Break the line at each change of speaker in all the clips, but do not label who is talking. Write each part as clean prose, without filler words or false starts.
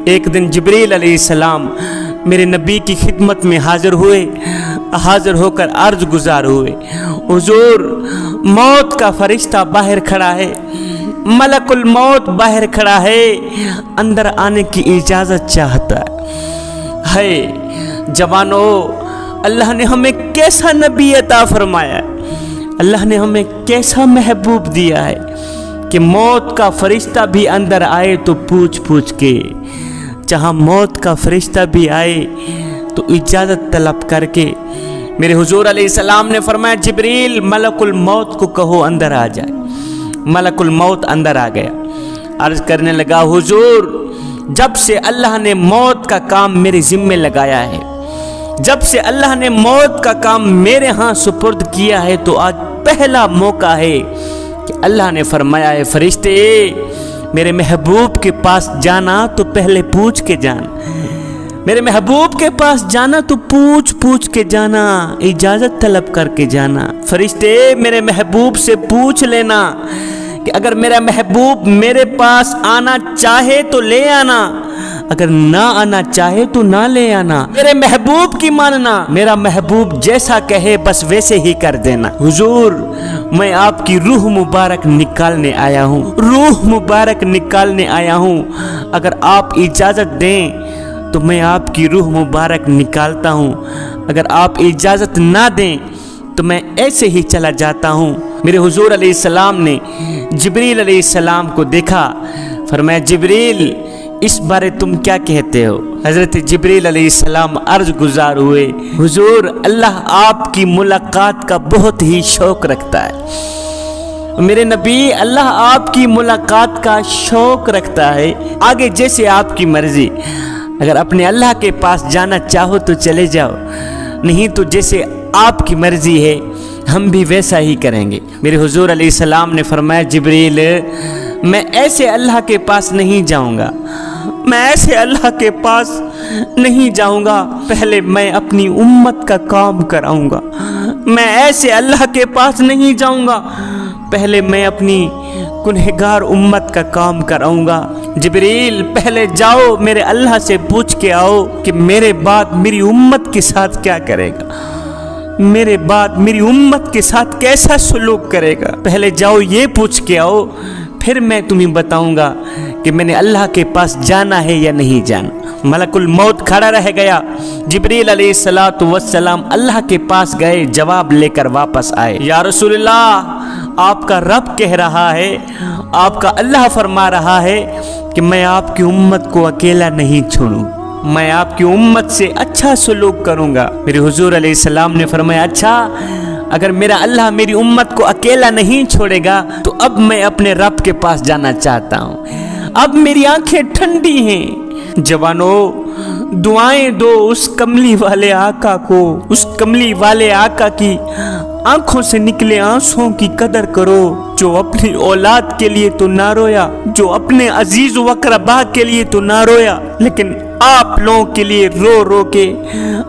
ایک دن جبریل علیہ السلام میرے نبی کی خدمت میں حاضر ہو کر عرض گزار ہوئے، حضور موت کا فرشتہ باہر کھڑا ہے، ملک الموت باہر کھڑا ہے، اندر آنے کی اجازت چاہتا ہے۔ جوانو، اللہ نے ہمیں کیسا نبی عطا فرمایا ہے، اللہ نے ہمیں کیسا محبوب دیا ہے کہ موت کا فرشتہ بھی اندر آئے تو پوچھ کے، جہاں موت کا فرشتہ بھی آئے تو اجازت طلب کر کے۔ میرے حضور علیہ السلام نے فرمایا، جبریل ملک الموت کو کہو اندر آ جائے۔ ملک الموت اندر آ گیا، عرض کرنے لگا، حضور جب سے اللہ نے موت کا کام میرے ذمے لگایا ہے، جب سے اللہ نے موت کا کام میرے ہاں سپرد کیا ہے، تو آج پہلا موقع ہے کہ اللہ نے فرمایا ہے، فرشتے میرے محبوب کے پاس جانا تو پہلے پوچھ کے جانا، میرے محبوب کے پاس جانا تو پوچھ کے جانا، اجازت طلب کر کے جانا۔ فرشتے میرے محبوب سے پوچھ لینا کہ اگر میرا محبوب میرے پاس آنا چاہے تو لے آنا، اگر نہ آنا چاہے تو نہ لے آنا، میرے محبوب کی ماننا، میرا محبوب جیسا کہے بس ویسے ہی کر دینا۔ حضور میں آپ کی روح مبارک نکالنے آیا ہوں، روح مبارک نکالنے آیا ہوں، اگر آپ اجازت دیں تو میں آپ کی روح مبارک نکالتا ہوں، اگر آپ اجازت نہ دیں تو میں ایسے ہی چلا جاتا ہوں۔ میرے حضور علیہ السلام نے جبریل علیہ السلام کو دیکھا، فرمایا، جبریل اس بارے تم کیا کہتے ہو؟ حضرت جبریل علیہ السلام عرض گزار ہوئے، حضور اللہ آپ کی ملاقات کا بہت ہی شوق رکھتا ہے، میرے نبی اللہ آپ کی ملاقات کا شوق رکھتا ہے، آگے جیسے آپ کی مرضی، اگر اپنے اللہ کے پاس جانا چاہو تو چلے جاؤ، نہیں تو جیسے آپ کی مرضی ہے ہم بھی ویسا ہی کریں گے۔ میرے حضور علیہ السلام نے فرمایا، جبریل میں ایسے اللہ کے پاس نہیں جاؤں گا، میں ایسے اللہ کے پاس نہیں جاؤں گا، پہلے میں اپنی امت کا کام کراؤں گا، میں ایسے اللہ کے پاس نہیں جاؤں گا، پہلے میں اپنی گنہگار امت کا کام کراؤں گا۔ جبریل پہلے جاؤ میرے اللہ سے پوچھ کے آؤ کہ میرے بعد میری امت کے ساتھ کیا کرے گا، میرے بعد میری امت کے ساتھ کیسا سلوک کرے گا، پہلے جاؤ یہ پوچھ کے آؤ، پھر میں تمہیں بتاؤں گا کہ میں نے اللہ کے پاس جانا ہے یا نہیں جانا۔ ملک الموت کھڑا رہ گیا، جبریل علیہ السلام اللہ کے پاس گئے، جواب لے کر واپس آئے، یا رسول اللہ آپ کا رب کہہ رہا ہے، آپ کا اللہ فرما رہا ہے کہ میں آپ کی امت کو اکیلا نہیں چھوڑوں، میں آپ کی امت سے اچھا سلوک کروں گا۔ میرے حضور علیہ السلام نے فرمایا، اچھا اگر میرا اللہ میری امت کو اکیلا نہیں چھوڑے گا تو اب میں اپنے رب کے پاس جانا چاہتا ہوں، اب میری آنکھیں ٹھنڈی ہیں۔ جوانو دعائیں دو اس کملی والے آقا کو، اس کملی والے آقا کی آنکھوں سے نکلے آنسوں کی قدر کرو، جو اپنی اولاد کے لیے تو نہ رویا، جو اپنے عزیز و اقربا کے لیے تو نہ رویا، لیکن آپ لوگوں کے لیے رو رو کے،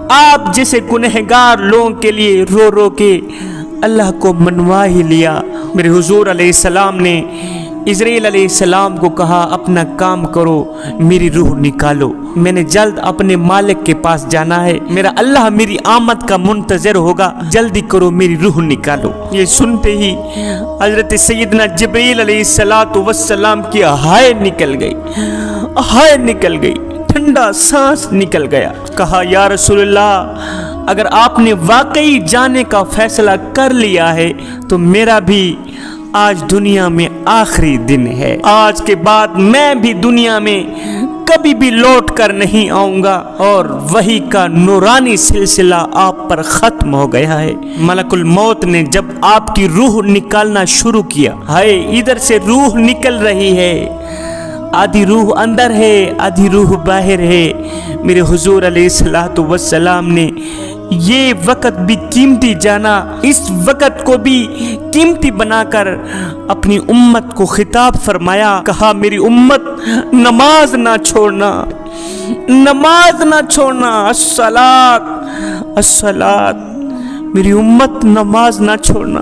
آپ جیسے گنہگار لوگوں کے لیے رو رو کے اللہ کو منوا ہی لیا۔ میرے حضور علیہ السلام نے اسرائیل علیہ السلام کو کہا، اپنا کام کرو، میری روح نکالو، میں نے جلد اپنے مالک کے پاس جانا ہے، میرا اللہ میری آمد کا منتظر ہوگا، جلدی کرو میری روح نکالو۔ یہ سنتے ہی حضرت سیدنا جبریل علیہ السلام کی ہائے نکل گئی، ہائے نکل گئی، ٹھنڈا سانس نکل گیا۔ کہا، یا رسول اللہ اگر آپ نے واقعی جانے کا فیصلہ کر لیا ہے تو میرا بھی آج دنیا میں آخری دن ہے، آج کے بعد میں بھی دنیا میں کبھی بھی لوٹ کر نہیں آؤں گا، اور وحی کا نورانی سلسلہ آپ پر ختم ہو گیا ہے۔ ملک الموت نے جب آپ کی روح نکالنا شروع کیا، ہائے ادھر سے روح نکل رہی ہے، آدھی روح اندر ہے آدھی روح باہر ہے۔ میرے حضور علیہ السلام نے یہ وقت بھی قیمتی جانا، اس وقت کو بھی قیمتی بنا کر اپنی امت کو خطاب فرمایا، کہا میری امت نماز نہ چھوڑنا، نماز نہ چھوڑنا، الصلاۃ الصلاۃ، میری امت نماز نہ چھوڑنا۔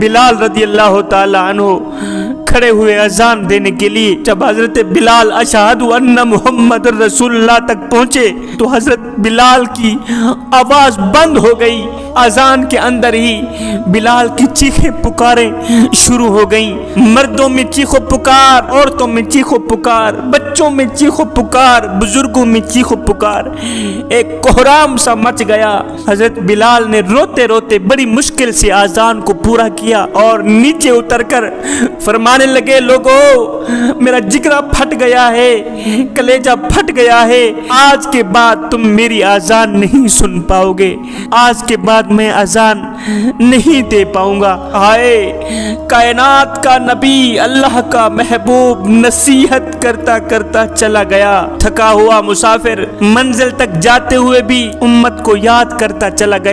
بلال رضی اللہ تعالی عنہ کھڑے ہوئے اذان دینے کے لیے. جب حضرت بلال اشہد ان محمد رسول اللہ تک پہنچے تو حضرت بلال کی آواز بند ہو گئی. اذان کے اندر ہی بلال کی چیخیں پکاریں شروع ہو گئیں. مردوں میں چیخو پکار، عورتوں میں چیخو پکار، بچوں میں چیخو پکار، بزرگوں میں چیخو پکار. ایک کوہرام سا مچ گیا. حضرت بلال نے روتے روتے بڑی مشکل سے اذان کو پورا کیا اور نیچے اتر کر فرمانے لگے، لوگو میرا جگرا پھٹ گیا ہے، کلیجہ پھٹ گیا ہے. آج کے بعد تم میری اذان نہیں سن پاؤ گے، آج کے بعد میں اذان نہیں دے پاؤں گا. ہائے کائنات کا نبی، اللہ کا محبوب نصیحت کرتا کرتا چلا گیا. تھکا ہوا مسافر منزل تک جاتے ہوئے بھی امت کو یاد کرتا چلا گیا.